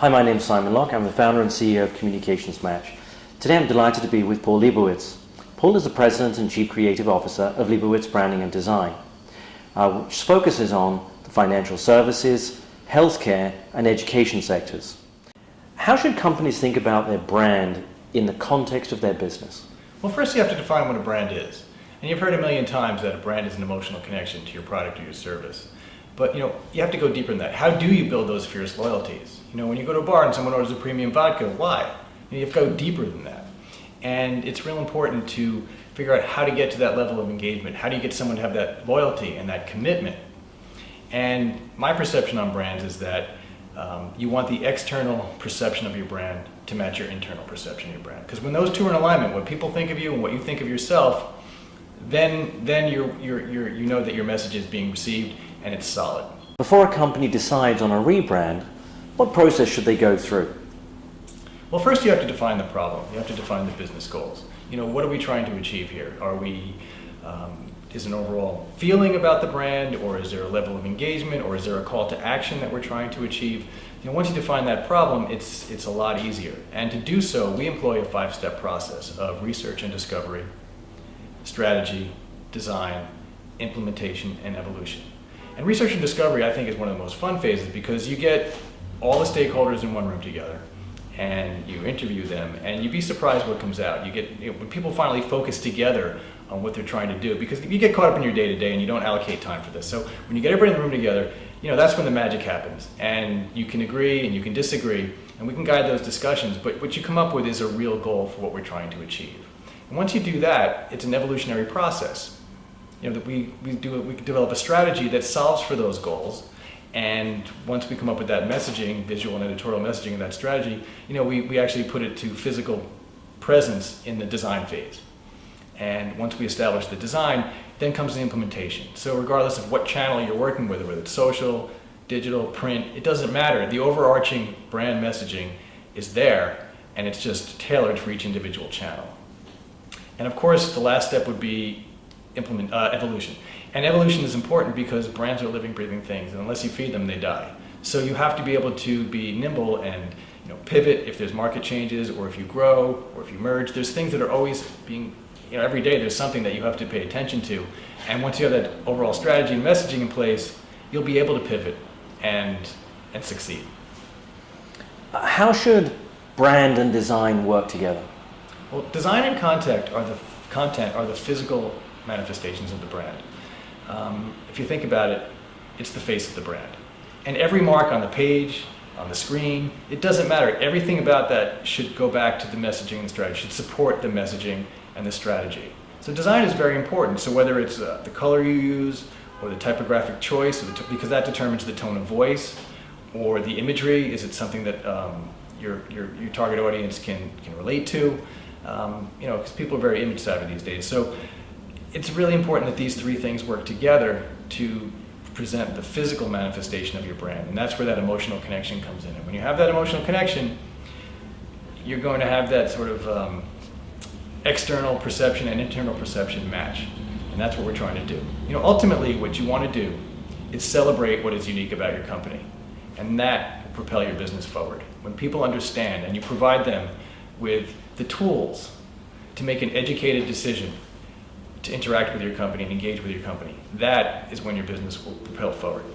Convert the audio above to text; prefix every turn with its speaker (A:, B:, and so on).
A: Hi, my name's Simon Locke. I'm the founder and CEO of Communications Match. Today I'm delighted to be with Paul Leibowitz. Paul is the President and Chief Creative Officer of Leibowitz Branding and Design, which focuses on the financial services, healthcare and education sectors. How should companies think about their brand in the context of their business?
B: Well, first you have to define what a brand is. And you've heard a million times that a brand is an emotional connection to your product or your service. But you have to go deeper than that. How do you build those fierce loyalties? When you go to a bar and someone orders a premium vodka, why? You have to go deeper than that. And it's real important to figure out how to get to that level of engagement. How do you get someone to have that loyalty and that commitment? And my perception on brands is that you want the external perception of your brand to match your internal perception of your brand. Because when those two are in alignment, what people think of you and what you think of yourself, then you know that your message is being received and it's solid.
A: Before a company decides on a rebrand, what process should they go through?
B: Well, first you have to define the problem. You have to define the business goals. What are we trying to achieve here? Is an overall feeling about the brand, or is there a level of engagement, or is there a call to action that we're trying to achieve? Once you define that problem, it's a lot easier. And to do so, we employ a 5-step process of research and discovery, strategy, design, implementation, and evolution. And research and discovery, I think, is one of the most fun phases because you get all the stakeholders in one room together and you interview them, and you'd be surprised what comes out. When people finally focus together on what they're trying to do, because you get caught up in your day-to-day and you don't allocate time for this. So when you get everybody in the room together, that's when the magic happens. And you can agree and you can disagree, and we can guide those discussions, but what you come up with is a real goal for what we're trying to achieve. And once you do that, it's an evolutionary process. That we develop a strategy that solves for those goals, and once we come up with that messaging, visual and editorial messaging of that strategy, we actually put it to physical presence in the design phase. And once we establish the design, then comes the implementation. So regardless of what channel you're working with, whether it's social, digital, print, it doesn't matter. The overarching brand messaging is there, and it's just tailored for each individual channel. And of course, the last step would be evolution. And evolution is important because brands are living, breathing things, and unless you feed them, they die. So you have to be able to be nimble and pivot if there's market changes, or if you grow, or if you merge. There's things that are always being, every day there's something that you have to pay attention to. And once you have that overall strategy and messaging in place, you'll be able to pivot and succeed.
A: How should brand and design work together?
B: Well, design and content are the physical manifestations of the brand. If you think about it, it's the face of the brand. And every mark on the page, on the screen, it doesn't matter. Everything about that should go back to the messaging and strategy, should support the messaging and the strategy. So design is very important. So whether it's the color you use, or the typographic choice, because that determines the tone of voice, or the imagery, is it something that your target audience can relate to? Because people are very image savvy these days. So it's really important that these three things work together to present the physical manifestation of your brand. And that's where that emotional connection comes in. And when you have that emotional connection, you're going to have that sort of external perception and internal perception match. And that's what we're trying to do. Ultimately, what you want to do is celebrate what is unique about your company. And that will propel your business forward. When people understand and you provide them with the tools to make an educated decision to interact with your company and engage with your company, that is when your business will propel forward.